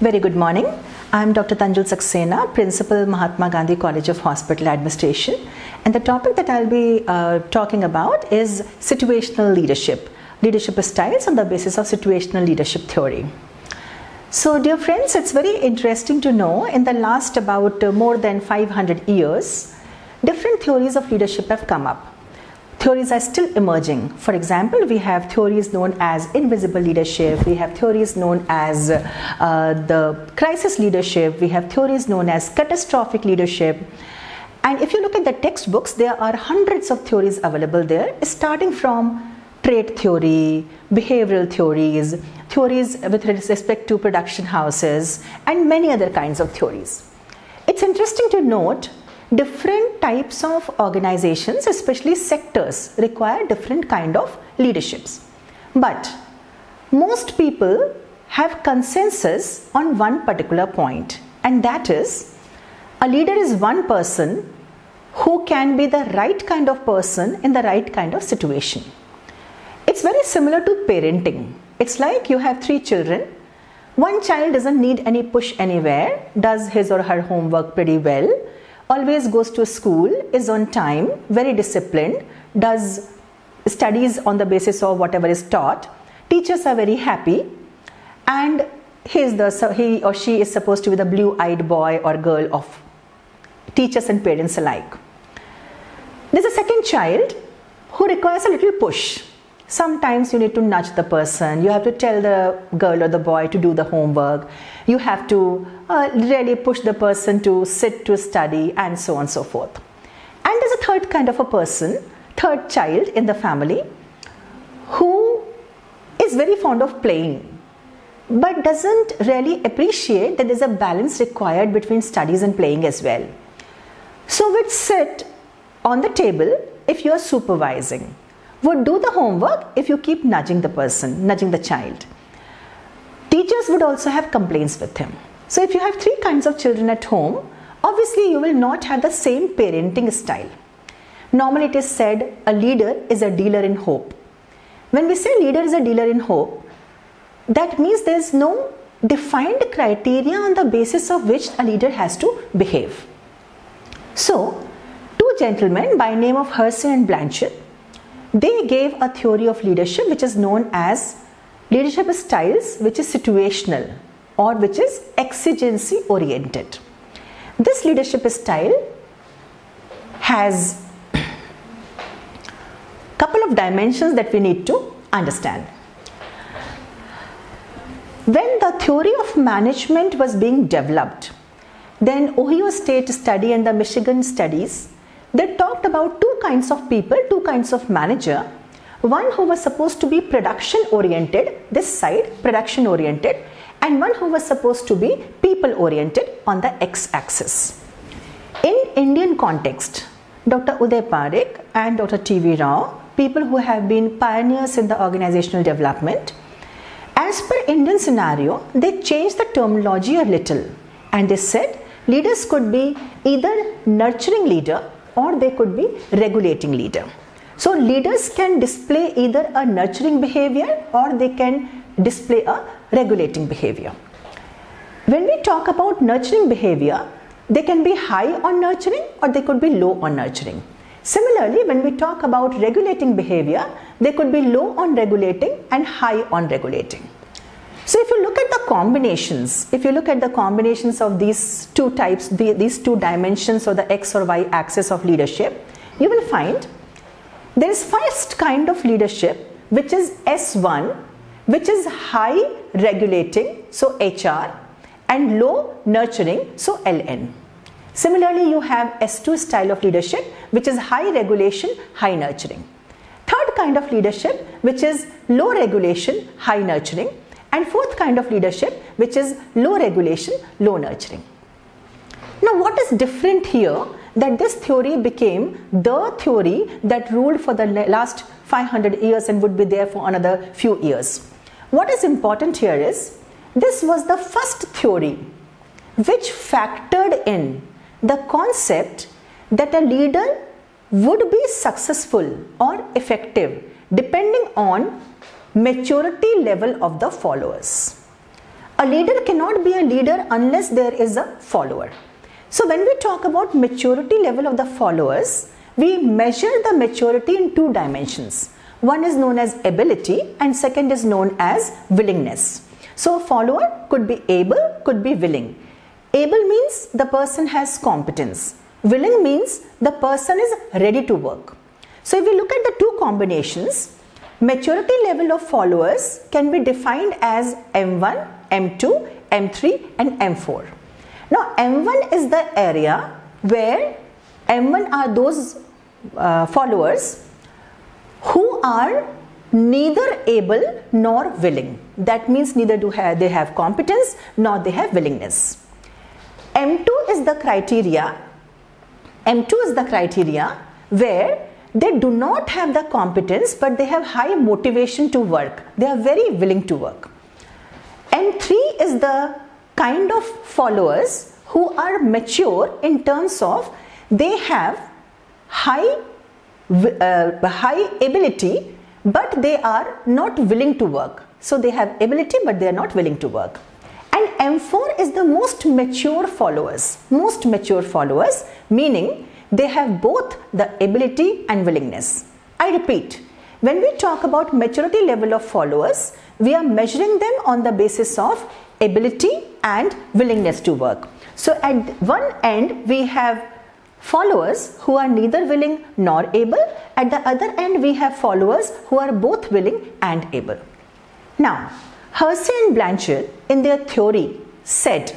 Very good morning. I am Dr. Tanjul Saxena, Principal, Mahatma Gandhi College of Hospital Administration, and the topic that I'll be talking about is situational leadership, leadership styles on the basis of situational leadership theory. So dear friends, it's very interesting to know in the last about more than 500 years, different theories of leadership have come up. Theories are still emerging. For example, we have theories known as invisible leadership, we have theories known as the crisis leadership, we have theories known as catastrophic leadership. And if you look at the textbooks, there are hundreds of theories available there, starting from trait theory, behavioral theories, theories with respect to production houses, and many other kinds of theories. It's interesting to note different types of organizations, especially sectors, require different kind of leaderships. But most people have consensus on one particular point, and that is a leader is one person who can be the right kind of person in the right kind of situation. It's very similar to parenting. It's like you have 3 children. One child doesn't need any push anywhere, does his or her homework pretty well, always goes to school, is on time, very disciplined, does studies on the basis of whatever is taught, teachers are very happy, and he or she is supposed to be the blue-eyed boy or girl of teachers and parents alike. There's a second child who requires a little push. Sometimes you need to nudge the person, you have to tell the girl or the boy to do the homework, you have to really push the person to sit to study, and so on and so forth. And there's a third kind of a person, third child in the family, who is very fond of playing but doesn't really appreciate that there's a balance required between studies and playing as well. So we'd sit on the table if you're supervising, would do the homework if you keep nudging the person, nudging the child. Teachers would also have complaints with him. So if you have 3 kinds of children at home, obviously you will not have the same parenting style. Normally it is said a leader is a dealer in hope. When we say leader is a dealer in hope, that means there is no defined criteria on the basis of which a leader has to behave. So 2 gentlemen by name of Hersey and Blanchett, they gave a theory of leadership which is known as leadership styles, which is situational or which is exigency oriented. This leadership style has a couple of dimensions that we need to understand. When the theory of management was being developed, then Ohio State study and the Michigan studies, they talked about 2 kinds of people, 2 kinds of manager. One who was supposed to be production oriented, this side production oriented, and one who was supposed to be people oriented on the x-axis. In Indian context, Dr. Uday Parekh and Dr. T.V. Rao, people who have been pioneers in the organizational development, as per Indian scenario, they changed the terminology a little, and they said leaders could be either nurturing leader or they could be regulating leader. So leaders can display either a nurturing behavior or they can display a regulating behavior. When we talk about nurturing behavior, they can be high on nurturing or they could be low on nurturing. Similarly, when we talk about regulating behavior, they could be low on regulating and high on regulating. So if you look at the combinations, of these 2 types, these 2 dimensions of the x or y axis of leadership, you will find there is first kind of leadership which is S1, which is high regulating, so HR, and low nurturing, so LN. Similarly, you have S2 style of leadership which is high regulation, high nurturing. Third kind of leadership which is low regulation, high nurturing, and fourth kind of leadership which is low regulation, low nurturing. Now what is different here that this theory became the theory that ruled for the last 500 years and would be there for another few years? What is important here is this was the first theory which factored in the concept that a leader would be successful or effective depending on maturity level of the followers. A leader cannot be a leader unless there is a follower. So when we talk about maturity level of the followers, we measure the maturity in two dimensions. One is known as ability and second is known as willingness. So a follower could be able, could be willing. Able means the person has competence. Willing means the person is ready to work. So if we look at the two combinations, maturity level of followers can be defined as M1, M2, M3 and M4. Now M1 is the area where M1 are those followers who are neither able nor willing. That means neither they have competence nor they have willingness. M2 is the criteria where they do not have the competence but they have high motivation to work. They are very willing to work. M3 is the kind of followers who are mature in terms of they have high ability but they are not willing to work. So they have ability but they are not willing to work. And M4 is the most mature followers, meaning they have both the ability and willingness. I repeat, when we talk about maturity level of followers, we are measuring them on the basis of ability and willingness to work. So at one end we have followers who are neither willing nor able. At the other end we have followers who are both willing and able. Now, Hersey and Blanchard in their theory said,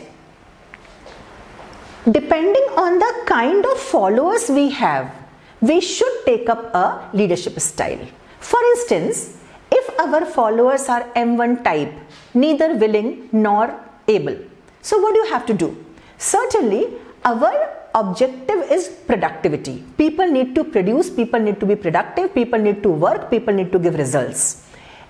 depending on the kind of followers we have, we should take up a leadership style. For instance, if our followers are M1 type, neither willing nor able, so what do you have to do? Certainly, our objective is productivity. People need to produce, people need to be productive, people need to work, people need to give results.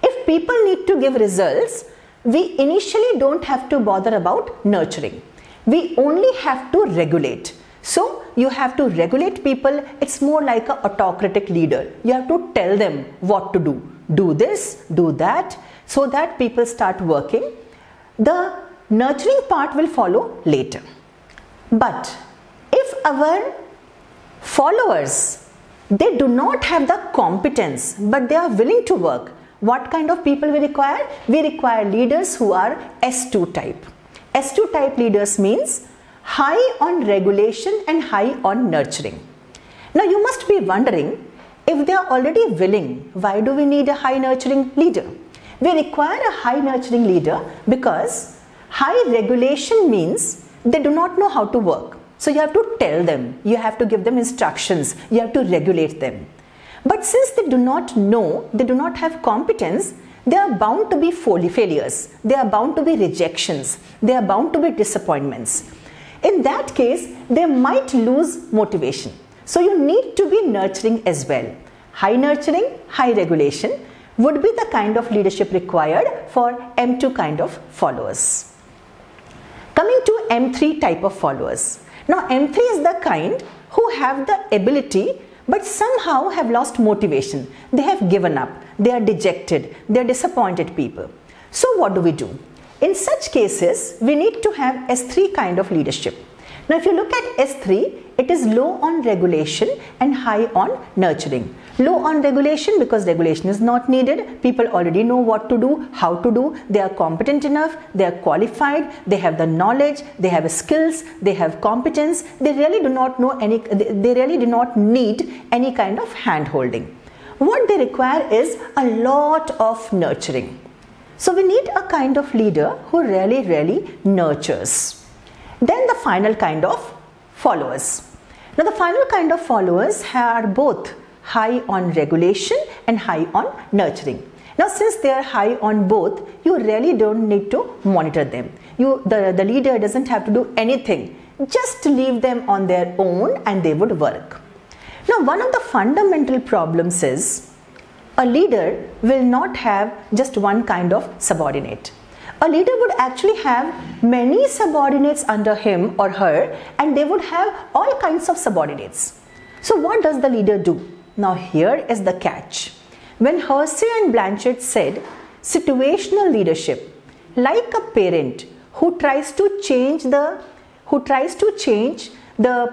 If people need to give results, we initially don't have to bother about nurturing. We only have to regulate. So you have to regulate people. It's more like an autocratic leader. You have to tell them what to do. Do this, do that, so that people start working. The nurturing part will follow later. But if our followers, they do not have the competence, but they are willing to work, what kind of people we require? We require leaders who are S2 type. S2 type leaders means high on regulation and high on nurturing. Now you must be wondering, if they are already willing, why do we need a high nurturing leader? We require a high nurturing leader because high regulation means they do not know how to work. So you have to tell them, you have to give them instructions, you have to regulate them. But since they do not know, they do not have competence, they are bound to be failures, they are bound to be rejections, they are bound to be disappointments. In that case, they might lose motivation. So you need to be nurturing as well. High nurturing, high regulation would be the kind of leadership required for M2 kind of followers. Coming to M3 type of followers. Now M3 is the kind who have the ability but somehow have lost motivation. They have given up. They are dejected. They are disappointed people. So what do we do? In such cases, we need to have S3 kind of leadership. Now if you look at S3, it is low on regulation and high on nurturing. Low on regulation because regulation is not needed. People already know what to do, how to do. They are competent enough, they are qualified, they have the knowledge, they have skills, they have competence. They really do not need any kind of hand holding. What they require is a lot of nurturing. So we need a kind of leader who really nurtures. Then the final kind of followers. Now the final kind of followers are both high on regulation and high on nurturing. Now since they are high on both, you really don't need to monitor them. The leader doesn't have to do anything. Just leave them on their own and they would work. Now one of the fundamental problems is a leader will not have just one kind of subordinate. A leader would actually have many subordinates under him or her, and they would have all kinds of subordinates. So what does the leader do? Now here is the catch. When Hersey and Blanchard said situational leadership, like a parent who tries to change the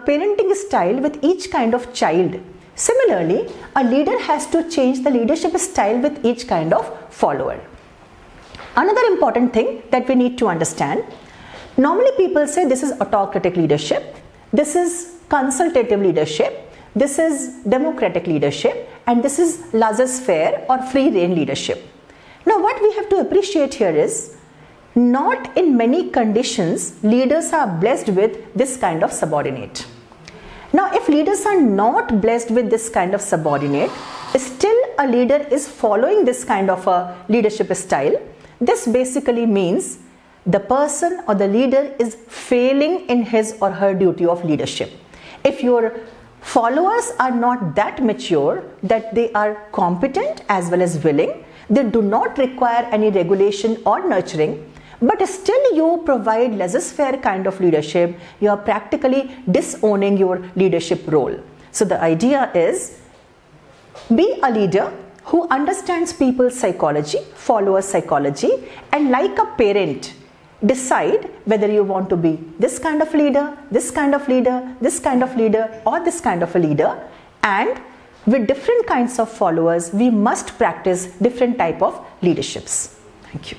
parenting style with each kind of child. Similarly, a leader has to change the leadership style with each kind of follower. Another important thing that we need to understand, normally people say this is autocratic leadership, this is consultative leadership, this is democratic leadership, and this is laissez-faire or free rein leadership. Now what we have to appreciate here is, not in many conditions leaders are blessed with this kind of subordinate. Now if leaders are not blessed with this kind of subordinate, still a leader is following this kind of a leadership style, this basically means the person or the leader is failing in his or her duty of leadership. If your followers are not that mature that they are competent as well as willing, they do not require any regulation or nurturing, but still you provide laissez-faire kind of leadership, you are practically disowning your leadership role. So the idea is, be a leader who understands people's psychology, followers' psychology, and like a parent, decide whether you want to be this kind of leader, this kind of leader, this kind of leader, or this kind of a leader. And with different kinds of followers, we must practice different type of leaderships. Thank you.